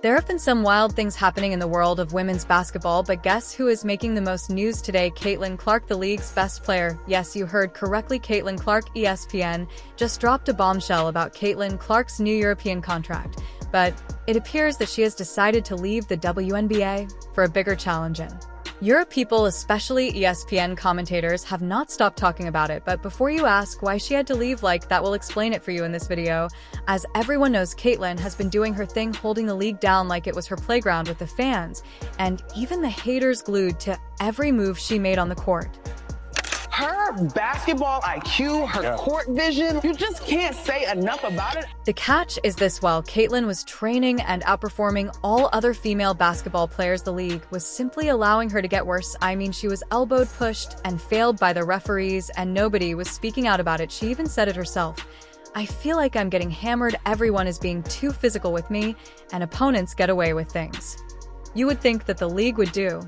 There have been some wild things happening in the world of women's basketball, but guess who is making the most news today? Caitlin Clark, the league's best player. Yes, you heard correctly, Caitlin Clark. ESPN just dropped a bombshell about Caitlin Clark's new European contract, but it appears that she has decided to leave the WNBA for a bigger challenge in Europe. People, especially ESPN commentators, have not stopped talking about it, but before you ask why she had to leave, that will explain it for you in this video. As everyone knows, Caitlin has been doing her thing, holding the league down like it was her playground with the fans, and even the haters glued to every move she made on the court. Her basketball IQ, her court vision, you just can't say enough about it. The catch is this: while Caitlin was training and outperforming all other female basketball players, the league was simply allowing her to get worse. I mean, she was elbowed, pushed, and failed by the referees, and nobody was speaking out about it. She even said it herself. "I feel like I'm getting hammered. Everyone is being too physical with me, and opponents get away with things." You would think that the league would do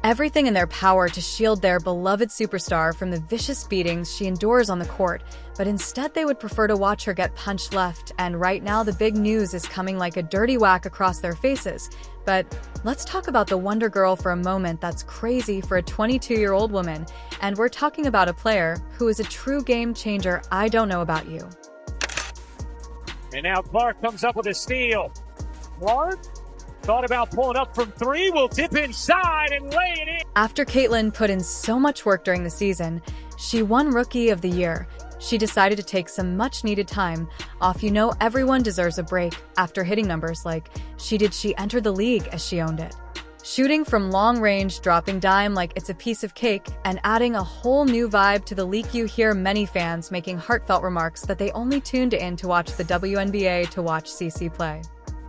everything in their power to shield their beloved superstar from the vicious beatings she endures on the court, but instead they would prefer to watch her get punched left and right. Now the big news is coming like a dirty whack across their faces. But let's talk about the Wonder Girl for a moment. That's crazy for a 22-year-old woman, and we're talking about a player who is a true game changer. I don't know about you. And now Clark comes up with a steal. Clark thought about pulling up from three, will dip inside and lay it in. After Caitlin put in so much work during the season, she won Rookie of the Year. She decided to take some much-needed time off. You know, everyone deserves a break after hitting numbers like she did. She entered the league as she owned it, shooting from long range, dropping dime like it's a piece of cake, and adding a whole new vibe to the league. You hear many fans making heartfelt remarks that they only tuned in to watch the WNBA to watch CC play.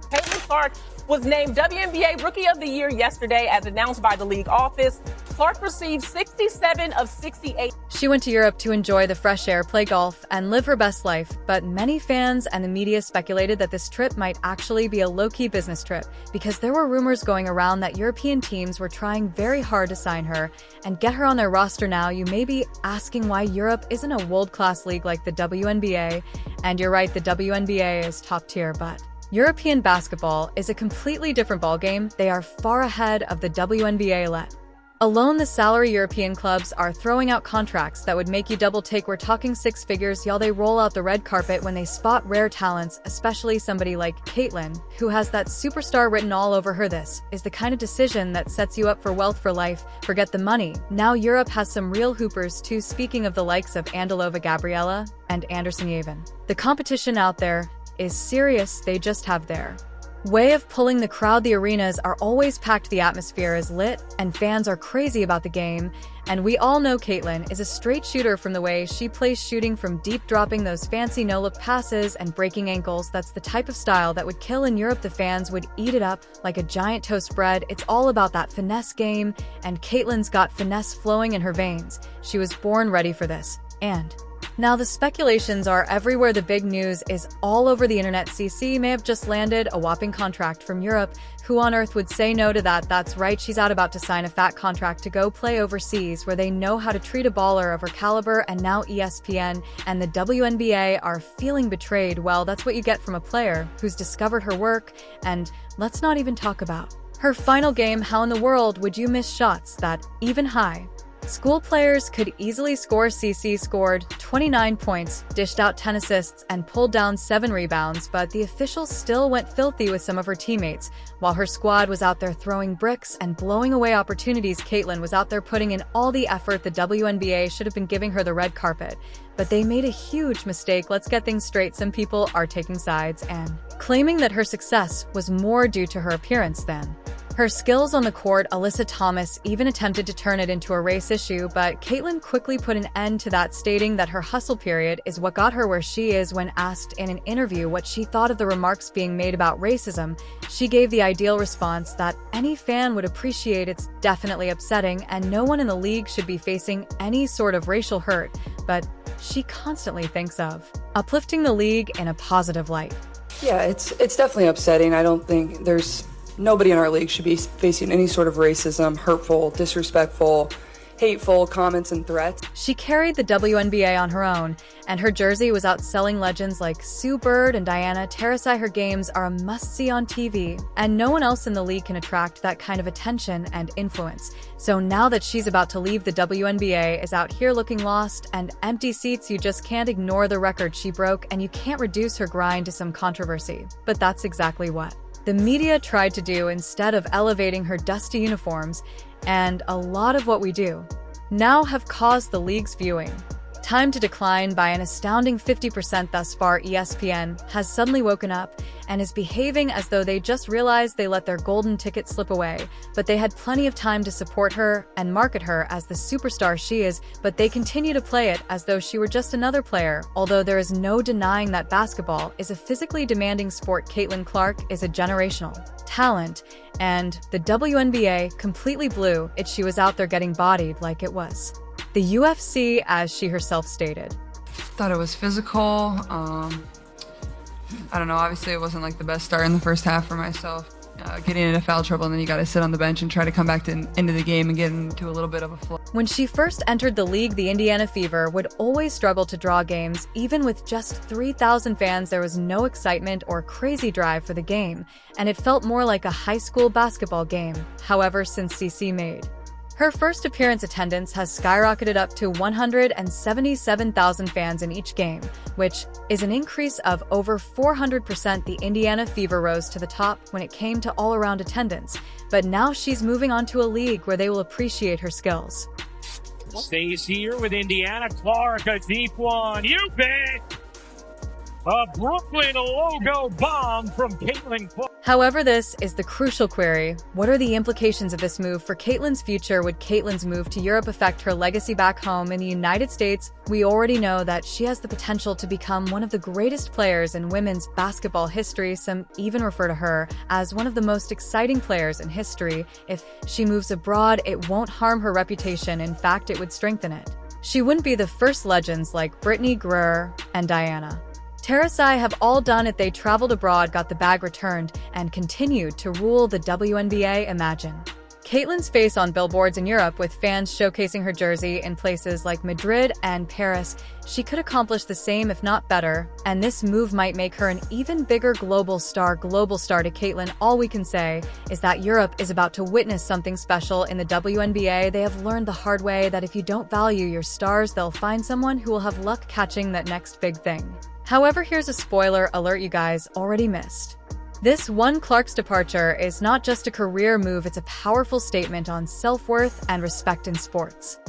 Caitlin Clark was named WNBA Rookie of the Year yesterday, as announced by the league office. Clark received 67 of 68. She went to Europe to enjoy the fresh air, play golf, and live her best life, but many fans and the media speculated that this trip might actually be a low-key business trip, because there were rumors going around that European teams were trying very hard to sign her and get her on their roster. Now you may be asking why Europe isn't a world-class league like the WNBA, and you're right, the WNBA is top tier, but European basketball is a completely different ballgame. They are far ahead of the WNBA. Let alone the salary European clubs are throwing out contracts that would make you double take. We're talking six figures, y'all. They roll out the red carpet when they spot rare talents, especially somebody like Caitlin, who has that superstar written all over her. This is the kind of decision that sets you up for wealth for life. Forget the money. Now Europe has some real hoopers too. Speaking of the likes of Andalova Gabriella and Anderson Yavin, the competition out there is serious. They just have their way of pulling the crowd. The arenas are always packed, the atmosphere is lit, and fans are crazy about the game. And we all know Caitlin is a straight shooter from the way she plays, shooting from deep, dropping those fancy no-look passes and breaking ankles. That's the type of style that would kill in Europe. The fans would eat it up like a giant toast bread. It's all about that finesse game, and Caitlin's got finesse flowing in her veins. She was born ready for this. And now the speculations are everywhere. The big news is all over the internet. CC may have just landed a whopping contract from Europe. Who on earth would say no to that? That's right, she's about to sign a fat contract to go play overseas, where they know how to treat a baller of her caliber. And now ESPN and the WNBA are feeling betrayed. Well, that's what you get from a player who's discovered her work. And let's not even talk about her final game. How in the world would you miss shots that even high school players could easily score? CC scored 29 points, dished out 10 assists, and pulled down 7 rebounds, but the officials still went filthy with some of her teammates. While her squad was out there throwing bricks and blowing away opportunities, Caitlin was out there putting in all the effort. The WNBA should have been giving her the red carpet, but they made a huge mistake. Let's get things straight. Some people are taking sides and claiming that her success was more due to her appearance than her skills on the court. Alyssa Thomas even attempted to turn it into a race issue, but Caitlin quickly put an end to that, stating that her hustle period is what got her where she is. When asked in an interview what she thought of the remarks being made about racism, she gave the ideal response that any fan would appreciate. It's definitely upsetting, and no one in the league should be facing any sort of racial hurt, but she constantly thinks of uplifting the league in a positive light. Yeah, it's definitely upsetting. I don't think nobody in our league should be facing any sort of racism, hurtful, disrespectful, hateful comments and threats. She carried the WNBA on her own, and her jersey was outselling legends like Sue Bird and Diana Taurasi. Her games are a must-see on TV, and no one else in the league can attract that kind of attention and influence. So now that she's about to leave, the WNBA is out here looking lost and empty seats. You just can't ignore the record she broke, and you can't reduce her grind to some controversy. But that's exactly what the media tried to do instead of elevating her dusty uniforms, and a lot of what we do now have caused the league's viewing time to decline by an astounding 50% thus far. ESPN has suddenly woken up and is behaving as though they just realized they let their golden ticket slip away, but they had plenty of time to support her and market her as the superstar she is, but they continue to play it as though she were just another player. Although there is no denying that basketball is a physically demanding sport, Caitlin Clark is a generational talent, and the WNBA completely blew it. She was out there getting bodied like it was the UFC, as she herself stated. Thought it was physical. I don't know, obviously it wasn't like the best start in the first half for myself. Getting into foul trouble, and then you got to sit on the bench and try to come back into the game and get into a little bit of a flow. When she first entered the league, the Indiana Fever would always struggle to draw games. Even with just 3,000 fans, there was no excitement or crazy drive for the game, and it felt more like a high school basketball game. However, since CC made her first appearance, attendance has skyrocketed up to 177,000 fans in each game, which is an increase of over 400%. The Indiana Fever rose to the top when it came to all-around attendance, but now she's moving on to a league where they will appreciate her skills. Stays here with Indiana. Clark, a deep one. You bet! A Brooklyn logo bomb from Caitlin Clark. However, this is the crucial query. What are the implications of this move for Caitlin's future? Would Caitlin's move to Europe affect her legacy back home in the United States? We already know that she has the potential to become one of the greatest players in women's basketball history. Some even refer to her as one of the most exciting players in history. If she moves abroad, it won't harm her reputation. In fact, it would strengthen it. She wouldn't be the first. Legends like Brittany Griner and Diana Taurasi have all done it. They traveled abroad, got the bag returned, and continued to rule the WNBA. Imagine Caitlin's face on billboards in Europe with fans showcasing her jersey in places like Madrid and Paris. She could accomplish the same, if not better, and this move might make her an even bigger global star. To Caitlin, all we can say is that Europe is about to witness something special. In the WNBA, they have learned the hard way that if you don't value your stars, they'll find someone who will have luck catching that next big thing. However, here's a spoiler alert you guys already missed. This one, Clark's departure, is not just a career move, it's a powerful statement on self-worth and respect in sports.